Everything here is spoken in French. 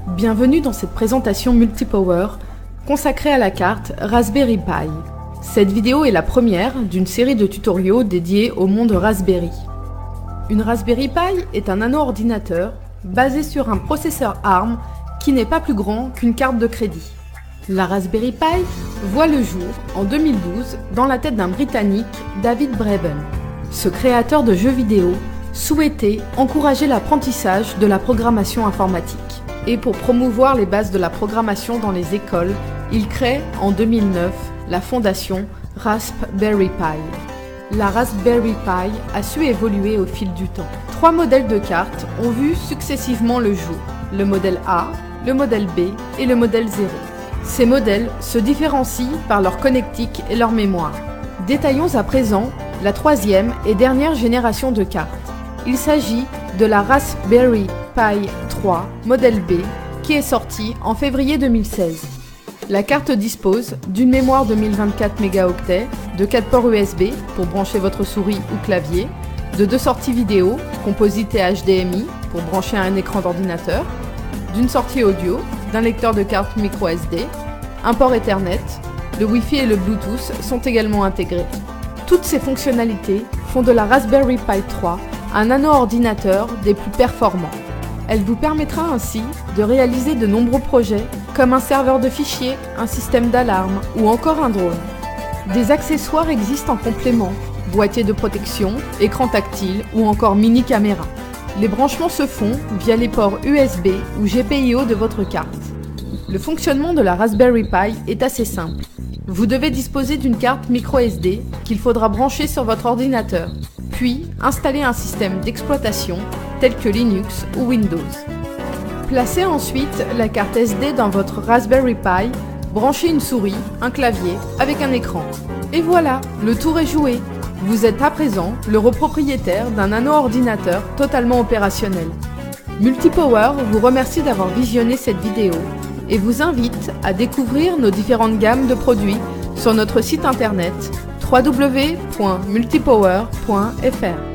Bienvenue dans cette présentation Multipower consacrée à la carte Raspberry Pi. Cette vidéo est la première d'une série de tutoriaux dédiés au monde Raspberry. Une Raspberry Pi est un nano-ordinateur basé sur un processeur ARM qui n'est pas plus grand qu'une carte de crédit. La Raspberry Pi voit le jour en 2012 dans la tête d'un Britannique, David Braben. Ce créateur de jeux vidéo souhaitait encourager l'apprentissage de la programmation informatique. Et pour promouvoir les bases de la programmation dans les écoles, il crée en 2009 la fondation Raspberry Pi. La Raspberry Pi a su évoluer au fil du temps. 3 modèles de cartes ont vu successivement le jour, le modèle A, le modèle B et le modèle 0. Ces modèles se différencient par leur connectique et leur mémoire. Détaillons à présent la 3e et dernière génération de cartes. Il s'agit de la Raspberry Pi 3 modèle B qui est sortie en février 2016. La carte dispose d'une mémoire de 1024 mégaoctets, de 4 ports USB pour brancher votre souris ou clavier, de 2 sorties vidéo, composite et HDMI pour brancher à un écran d'ordinateur, d'une sortie audio, d'un lecteur de carte micro SD, un port Ethernet, le Wi-Fi et le Bluetooth sont également intégrés. Toutes ces fonctionnalités font de la Raspberry Pi 3 un nano-ordinateur des plus performants. Elle vous permettra ainsi de réaliser de nombreux projets comme un serveur de fichiers, un système d'alarme ou encore un drone. Des accessoires existent en complément, boîtier de protection, écran tactile ou encore mini caméra. Les branchements se font via les ports USB ou GPIO de votre carte. Le fonctionnement de la Raspberry Pi est assez simple. Vous devez disposer d'une carte micro SD qu'il faudra brancher sur votre ordinateur, puis installer un système d'exploitation tel que Linux ou Windows. Placez ensuite la carte SD dans votre Raspberry Pi, branchez une souris, un clavier avec un écran. Et voilà, le tour est joué. Vous êtes à présent le propriétaire d'un nano-ordinateur totalement opérationnel. Multipower vous remercie d'avoir visionné cette vidéo et vous invite à découvrir nos différentes gammes de produits sur notre site internet www.multipower.fr.